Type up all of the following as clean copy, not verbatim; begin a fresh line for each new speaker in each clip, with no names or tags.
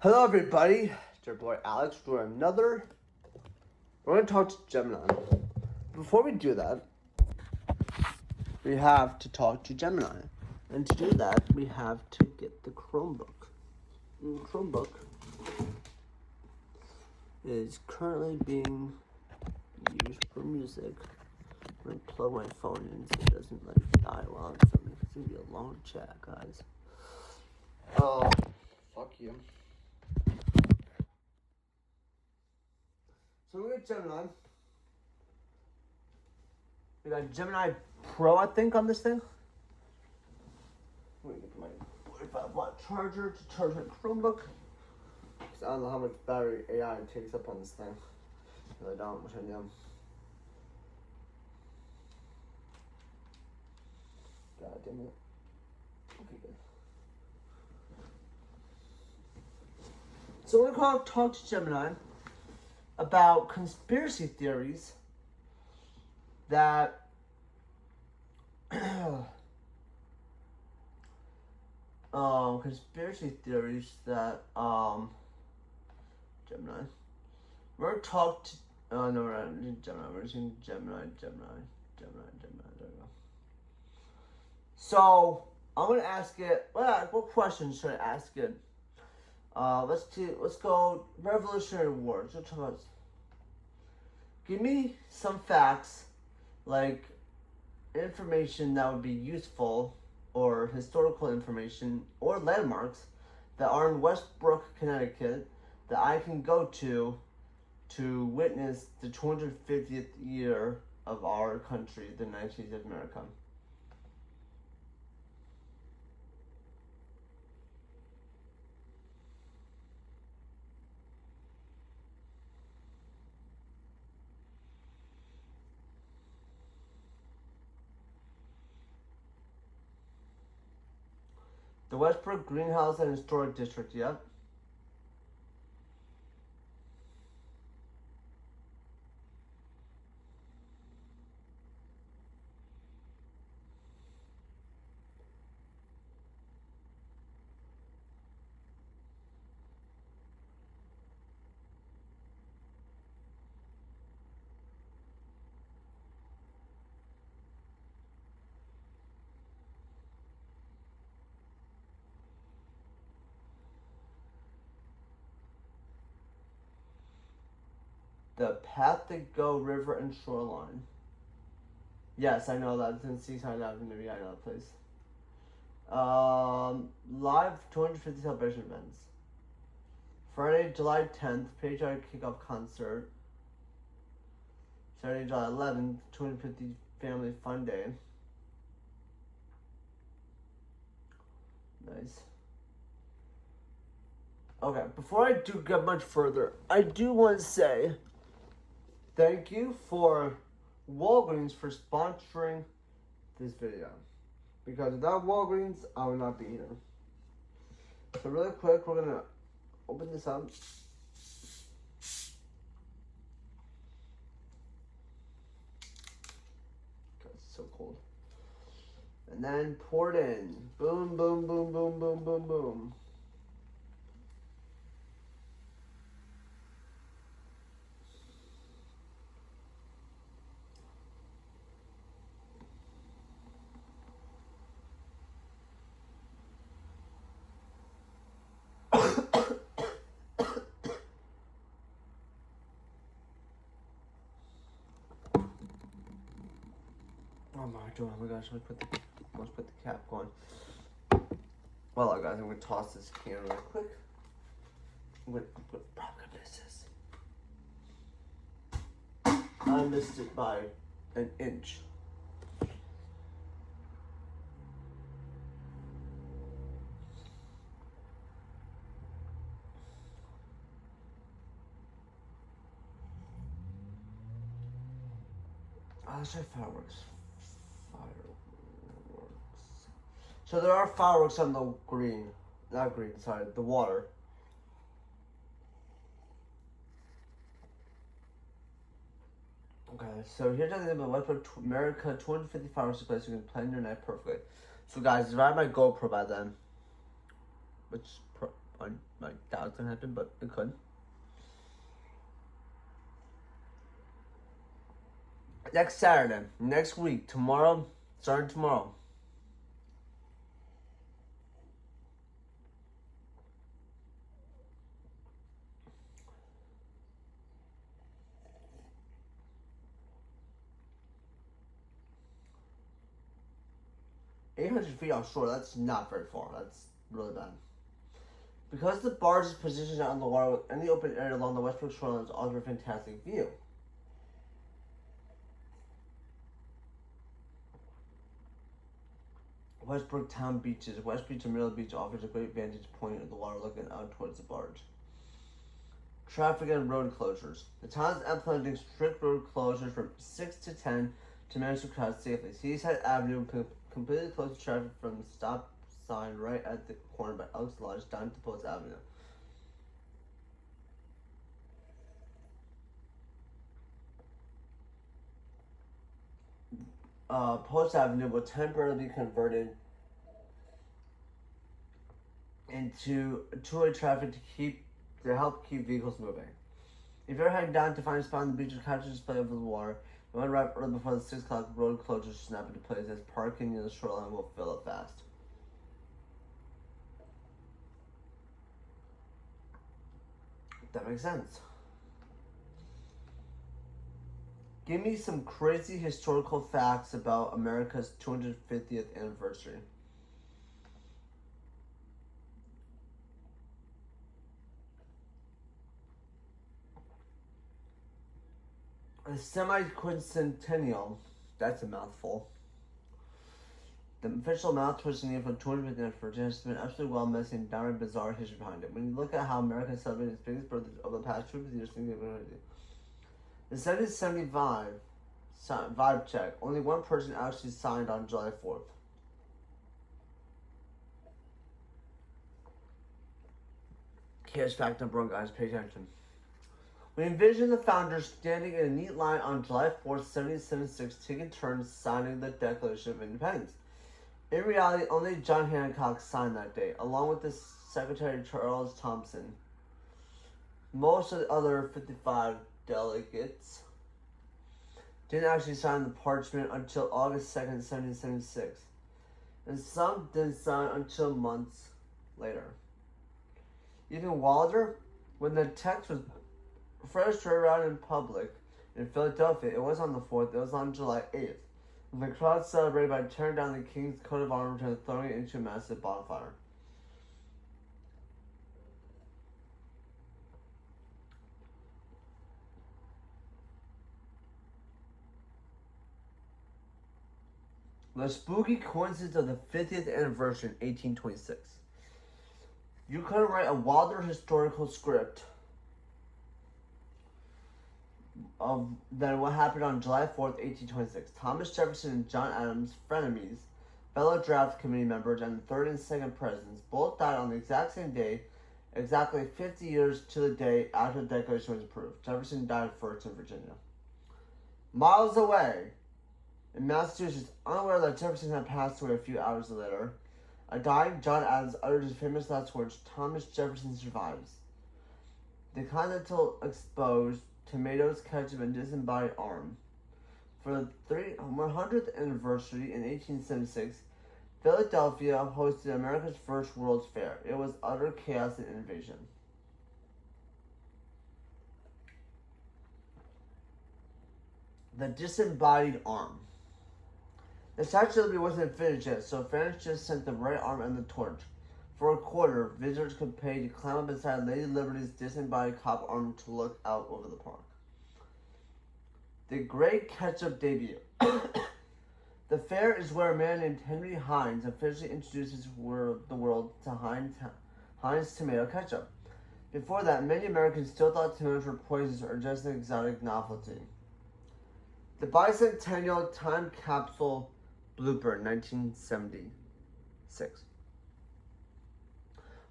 Hello everybody, it's your boy Alex. We're going to talk to Gemini. Before we do that, we have to talk to Gemini. And to do that, we have to get the Chromebook. And the Chromebook is currently being used for music. I'm going to plug my phone in so it doesn't die while I'm filming. It's going to be a long chat, guys. Oh, fuck you. So we got Gemini. We got Gemini Pro, I think, on this thing. I'm gonna get my 45-watt charger to charge my Chromebook. Because I don't know how much battery AI takes up on this thing. No, I don't, which I know. God damn it. Okay, good. So we're going to talk to Gemini about conspiracy theories that Gemini. We're talked no, we're not using Gemini, we're using Gemini. There we go. So I'm gonna ask it what questions should I ask it? Let's go Revolutionary Wars. Let's talk about. Give me some facts, like information that would be useful, or historical information, or landmarks that are in Westbrook, Connecticut, that I can go to witness the 250th year of our country, the United States of America. The Westbrook Greenhouse and Historic District, yep. The Pathigo River and Shoreline. Yes, I know that. It's in Seaside Avenue. I know that place. Live 250 celebration events. Friday, July 10th, Patriotic Kickoff Concert. Saturday, July 11th, 250 Family Fun Day. Nice. Okay, before I do get much further, I do want to say thank you for Walgreens for sponsoring this video. Because without Walgreens, I would not be here. So really quick, we're going to open this up. God, it's so cold. And then pour it in. Boom, boom, boom, boom, boom, boom, boom. Oh my gosh, let's put the cap on. Well, guys, I'm going to toss this can real quick. I'm going to put proper business. I missed it by an inch. Let's try fireworks. So there are fireworks on the the water. Okay, so here's the thing about Westbrook America 250 fireworks displays, so you can plan your night perfectly. So guys, if I had my GoPro by then, which I doubt it's gonna happen, but it could. Next Saturday, next week, tomorrow, starting tomorrow. $800 feet offshore, that's not very far. That's really bad. Because the barge is positioned out on the water, any open area along the Westbrook shoreline offers a fantastic view. Westbrook Town Beaches. West Beach and Middle Beach offers a great vantage point of the water looking out towards the barge. Traffic and road closures. The town is implementing strict road closures from 6 to 10 to manage the crowd safely. Seaside Avenue completely closed traffic from the stop sign right at the corner by Elks Lodge down to Post Avenue. Post Avenue will temporarily be converted into two-way traffic to help keep vehicles moving. If you're heading down to find a spot on the beach or capture display over the water, you want to arrive early before the 6 o'clock road closures snap into place, as parking near the shoreline will fill up fast. That makes sense. Give me some crazy historical facts about America's 250th anniversary. A semi-quincentennial, that's a mouthful. The official mouth twisting name for 250th anniversary has been absolutely well messy and downright bizarre history behind it. When you look at how America celebrated its biggest birthday over the past 250 years, think of it. The 1775 vibe check, only one person actually signed on July 4th. Here's fact number one, guys, pay attention. We envision the founders standing in a neat line on July 4th, 1776, taking turns signing the Declaration of Independence. In reality, only John Hancock signed that day, along with his secretary Charles Thompson. Most of the other 55 delegates didn't actually sign the parchment until August 2nd, 1776, and some didn't sign until months later. Even wilder, when the text was first read around in public in Philadelphia, it was on the 4th, it was on July 8th. The crowd celebrated by tearing down the king's coat of arms and throwing it into a massive bonfire. The spooky coincidence of the 50th anniversary in 1826. You couldn't write a wilder historical script than what happened on July 4th, 1826. Thomas Jefferson and John Adams, frenemies, fellow draft committee members, and the third and second presidents, both died on the exact same day, exactly 50 years to the day after the Declaration was approved. Jefferson died first in Virginia. Miles away, in Massachusetts, unaware that Jefferson had passed away a few hours later, a dying John Adams uttered his famous last words, "Thomas Jefferson survives." The continental exposed tomatoes, ketchup, and disembodied arm. For the 100th anniversary in 1876, Philadelphia hosted America's first World's Fair. It was utter chaos and invasion. The disembodied arm. The Statue of Liberty wasn't finished yet, so fans just sent the right arm and the torch. For a quarter, visitors could pay to climb up inside Lady Liberty's disembodied cop arm to look out over the park. The Great Ketchup Debut. The fair is where a man named Henry Heinz officially introduces the world to Heinz tomato ketchup. Before that, many Americans still thought tomatoes were poisonous or just an exotic novelty. The Bicentennial Time Capsule Blooper, 1976.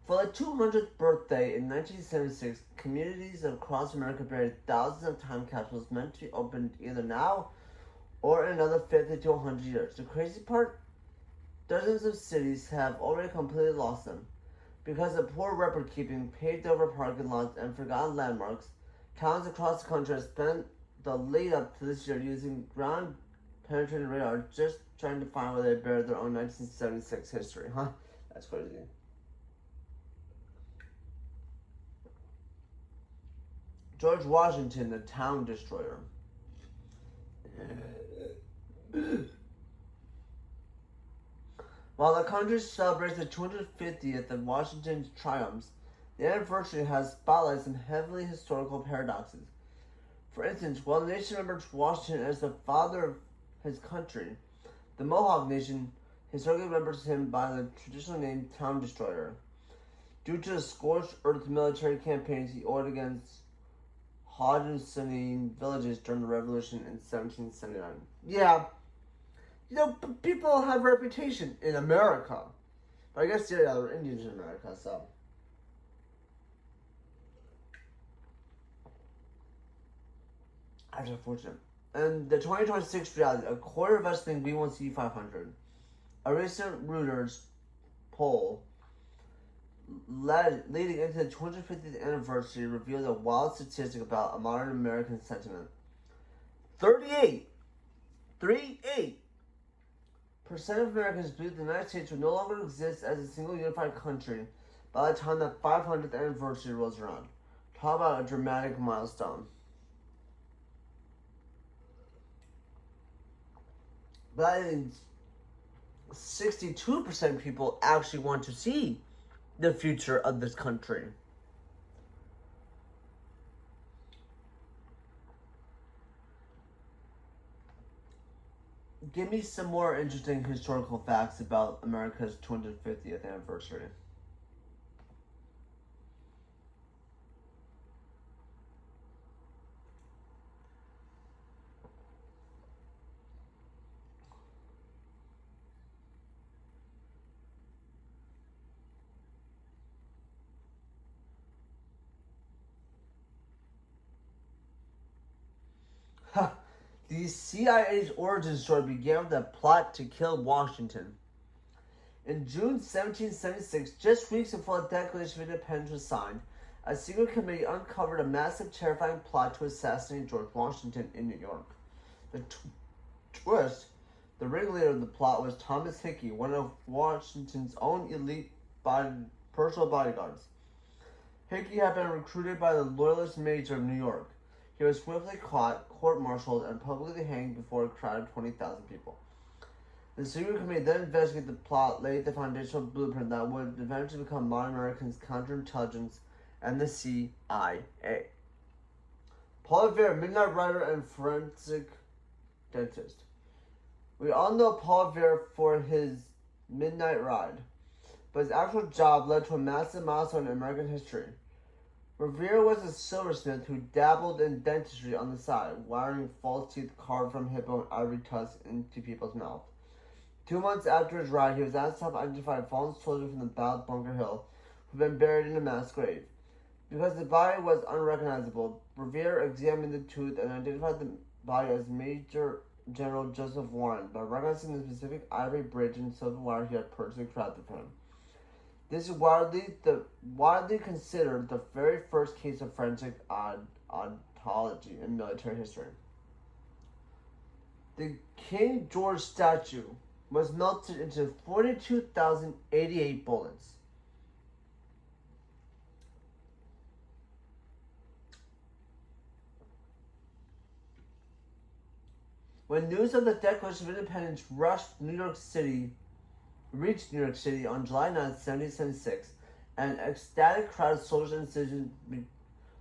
For the 200th birthday in 1976, communities across America buried thousands of time capsules meant to be opened either now or in another 50 to 100 years. The crazy part? Dozens of cities have already completely lost them. Because of poor record keeping, paved over parking lots, and forgotten landmarks, towns across the country have spent the lead up to this year using ground penetrating radar just trying to find where they buried their own 1976 history. Huh? That's crazy. George Washington, the town destroyer. While the country celebrates the 250th of Washington's triumphs, the anniversary has spotlighted some heavily historical paradoxes. For instance, while the nation remembers Washington as the father of his country, the Mohawk Nation historically remembers him by the traditional name Town Destroyer, due to the scorched earth military campaigns he ordered against Haudenosaunee villages during the Revolution in 1779. Yeah, people have a reputation in America. But I guess there are other Indians in America, so. That's unfortunate. And the 2026 reality, a quarter of us think we won't see 500. A recent Reuters poll leading into the 250th anniversary revealed a wild statistic about a modern American sentiment. 38% of Americans believe the United States will no longer exist as a single unified country by the time the 500th anniversary rolls around. Talk about a dramatic milestone. But I think 62% of people actually want to see the future of this country. Give me some more interesting historical facts about America's 250th anniversary. The CIA's origin story began with a plot to kill Washington. In June 1776, just weeks before the Declaration of Independence was signed, a secret committee uncovered a massive, terrifying plot to assassinate George Washington in New York. The twist, the ringleader of the plot was Thomas Hickey, one of Washington's own elite personal bodyguards. Hickey had been recruited by the Loyalist Major of New York. He was swiftly caught, court-martialed, and publicly hanged before a crowd of 20,000 people. The secret committee then investigated the plot, laid the foundational blueprint that would eventually become modern Americans' counterintelligence and the CIA. Paul Revere, midnight rider and forensic dentist. We all know Paul Revere for his midnight ride, but his actual job led to a massive milestone in American history. Revere was a silversmith who dabbled in dentistry on the side, wiring false teeth carved from hippo and ivory tusks into people's mouths. 2 months after his ride, he was asked to help identify a fallen soldier from the Battle of Bunker Hill who had been buried in a mass grave. Because the body was unrecognizable, Revere examined the tooth and identified the body as Major General Joseph Warren by recognizing the specific ivory bridge and silver wire he had personally crafted for him. This is widely considered the very first case of forensic odontology in military history. The King George statue was melted into 42,088 bullets. When news of the Declaration of Independence reached New York City on July 9, 1776, an ecstatic crowd of soldiers and citizens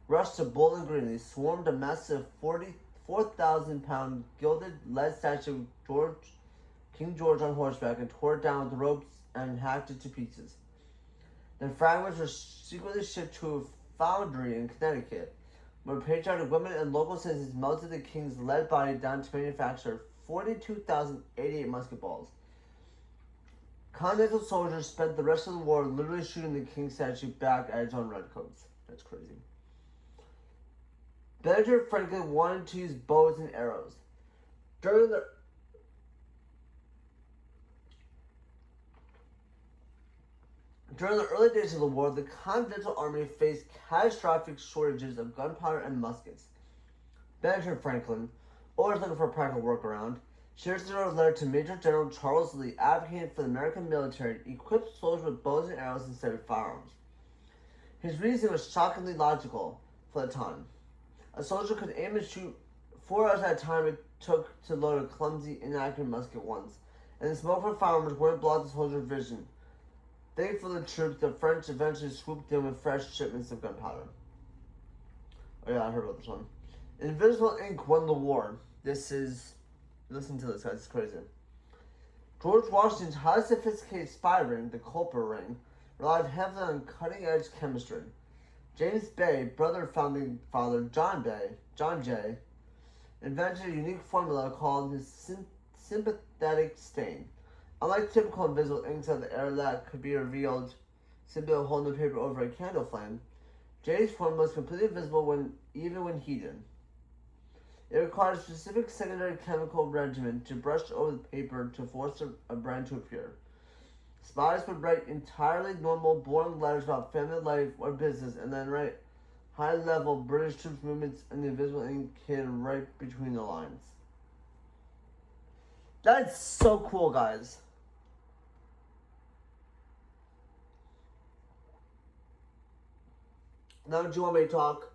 rushed to Bowling Green. They swarmed a massive 44,000-pound gilded lead statue of King George on horseback and tore it down with ropes and hacked it to pieces. The fragments were secretly shipped to a foundry in Connecticut, where patriotic women and local citizens melted the king's lead body down to manufacture 42,088 musket balls. Continental soldiers spent the rest of the war literally shooting the king statue back at its own redcoats. That's crazy. Benjamin Franklin wanted to use bows and arrows. During During the early days of the war, the Continental Army faced catastrophic shortages of gunpowder and muskets. Benjamin Franklin, always looking for a practical workaround, shares a letter to Major General Charles Lee advocating for the American military to equip soldiers with bows and arrows instead of firearms. His reasoning was shockingly logical for the time. A soldier could aim and shoot 4 hours at a time it took to load a clumsy, inaccurate musket once, and the smoke from firearms wouldn't block the soldier's vision. Thankful to the troops, the French eventually swooped in with fresh shipments of gunpowder. Oh yeah, I heard about this one. Invisible ink won the war. Listen to this, guys, it's crazy. George Washington's highly sophisticated spy ring, the Culper ring, relied heavily on cutting-edge chemistry. James Bay, brother of founding father John Jay, invented a unique formula called his sympathetic stain. Unlike typical invisible inks of the era that could be revealed simply holding the paper over a candle flame, Jay's formula was completely visible even when heated. It required a specific secondary chemical regimen to brush over the paper to force a brand to appear. Spies would write entirely normal, boring letters about family life or business, and then write high-level British troops movements in the invisible ink hidden right between the lines. That's so cool, guys. Now, do you want me to talk?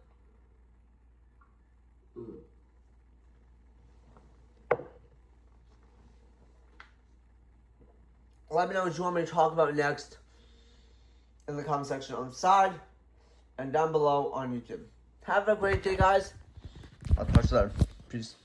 Let me know what you want me to talk about next in the comment section on the side and down below on YouTube. Have a great day, guys. I'll talk to you later. Peace.